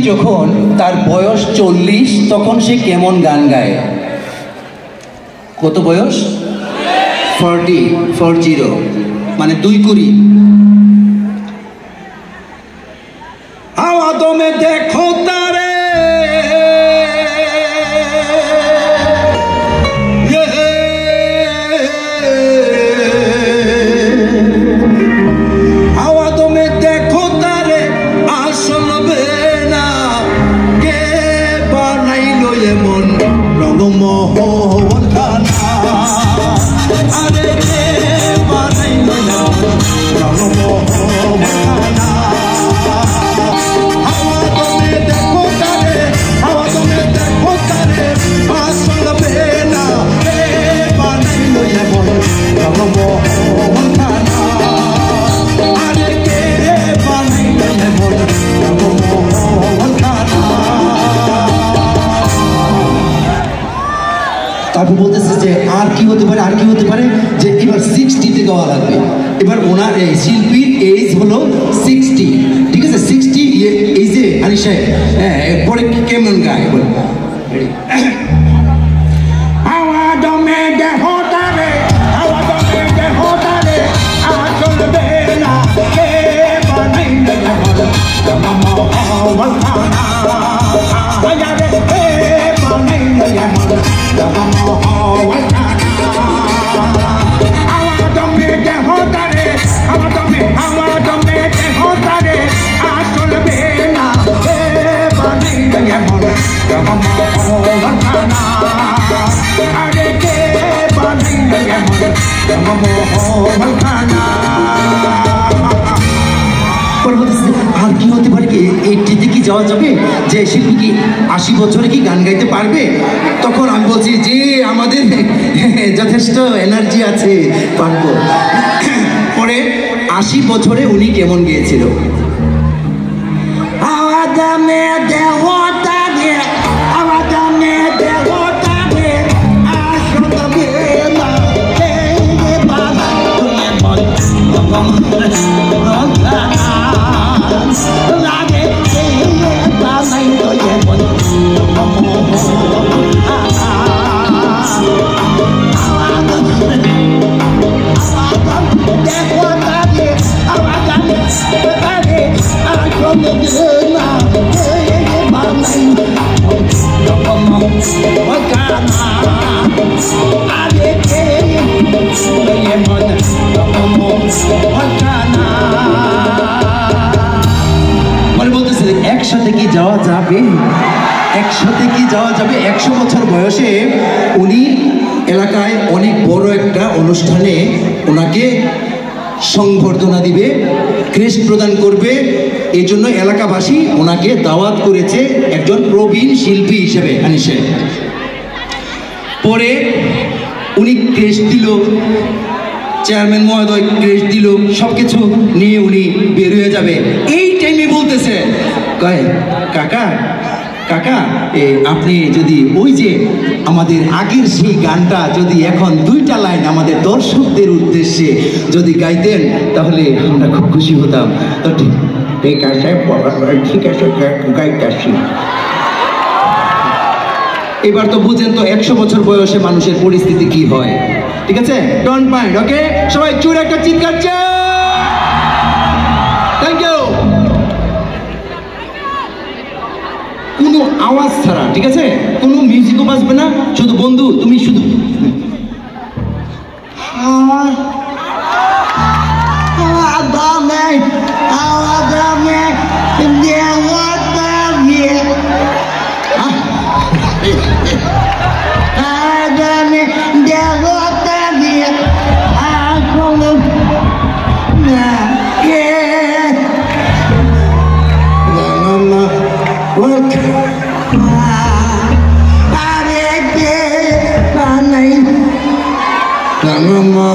যখন তার বয়স 40 তখন সে কেমন গান গায়? কত বয়স? 40 মানে 2 কুড়ি। आवाज़ों में देखो तारे आवाज़ों में देखो तारे आसल बेना के बनाई लो ये मन रंग मोहन खाना अरे के बनाई लो ये मन रंग मोहन खाना তারপর বলতেছে যে আর কি হতে পারে যে এবার 60 তে গাওয়া লাগবে। এবার ওনার এই শিল্পীর এজ হলো 60, ঠিক আছে? 60 এই যে আনিস হ্যাঁ, পরে কেমন গায় বল आवाज़ों में देखो तारे आवाज़ों में देखो तारे आंचल बेना के बनाई लो ये मन रंग मोहन खाना आया रे के बनाई लो ये मन रंग मोहन खाना आवाज़ों में देखो तारे आवाज़ों में देखो तारे आंचल बेना के बनाई लो ये मन रंग मोहन खाना अरे के बनाई लो ये मन रंग मोहन खाना। আর কি হতে পারে কি 80 কি যাওয়া যাবে? যে শিল্পী কি 80 বছরে কি গান গাইতে পারবে? তখন আমি বলছি যে আমাদের যথেষ্ট এনার্জি আছে, পারবো। পরে 80 বছরে উনি কেমন গিয়েছিল? आवाज़ों में देखो तारे आवाज़ों में देखो तारे आंचल बेना के बनाई लो ये मन रंग मोहन खाना लागे के बनाई लो ये मन रंग मोहन खाना आवाज़ों में देखो तारे आवाज़ों में तारे आंचल बेना के बनाई लो रंग मोहन खाना आगे के ये मन रंग मोहन खाना। মানে বলতেছে একসাথে কি যাওয়া যাবে? 100 বছর বয়সে উনি এলাকায় অনেক বড় একটা অনুষ্ঠানে ওনাকে সংবর্ধনা দিবে, ক্রেস্ট প্রদান করবে। এই জন্য এলাকাবাসী ওনাকে দাওয়াত করেছে একজন প্রবীণ শিল্পী হিসেবে আনিসে। পরে উনি ক্রেস্ট দিল, চেয়ারম্যান মহোদয় ক্রেস্ট দিল, সবকিছু নিয়ে উনি বের হয়ে যাবে। এই টাইমে বলতেছে কাকা আপনি যদি ওই যে আমাদের আগের সেই গানটা যদি এখন 2টা লাইন আমাদের দর্শকদের উদ্দেশ্যে যদি গাইতেন তাহলে আমরা খুব খুশি হতাম। তো ঠিক আছে গাইতেছি। এবার তো বুঝেন তো 100 বছর বয়সে মানুষের পরিস্থিতি কি হয়, ঠিক আছে? Don't mind, okay? সবাই জোরে একটা চিৎকার চাই। Thank you. কোনো আওয়াজ ছাড়া, ঠিক আছে? কোনো মিউজিকও বাজবে না, শুধু বন্ধু তুমি শুধু Mama,